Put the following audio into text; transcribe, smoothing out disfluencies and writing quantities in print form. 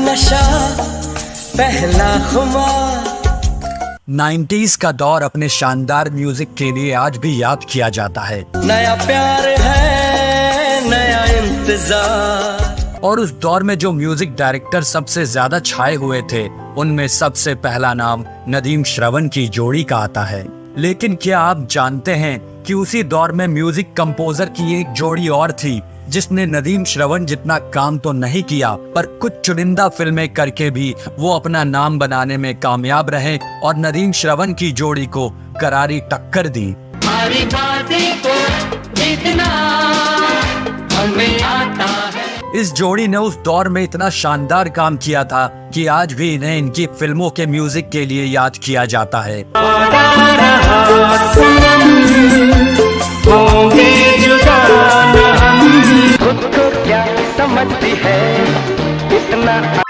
नशा, पहला खुमार। 90s का दौर अपने शानदार म्यूजिक के लिए आज भी याद किया जाता है। नया प्यार है, नया इंतजार। और उस दौर में जो म्यूजिक डायरेक्टर सबसे ज्यादा छाए हुए थे, उनमें सबसे पहला नाम नदीम श्रवण की जोड़ी का आता है। लेकिन क्या आप जानते हैं कि उसी दौर में म्यूजिक कंपोजर की एक जोड़ी और थी जिसने नदीम श्रवण जितना काम तो नहीं किया, पर कुछ चुनिंदा फिल्में करके भी वो अपना नाम बनाने में कामयाब रहे और नदीम श्रवण की जोड़ी को करारी टक्कर दी। हमारी बातें को जितना हमें आता है। इस जोड़ी ने उस दौर में इतना शानदार काम किया था कि आज भी इन्हें इनकी फिल्मों के म्यूजिक के लिए याद किया जाता है। खुद को क्या समझती है इतना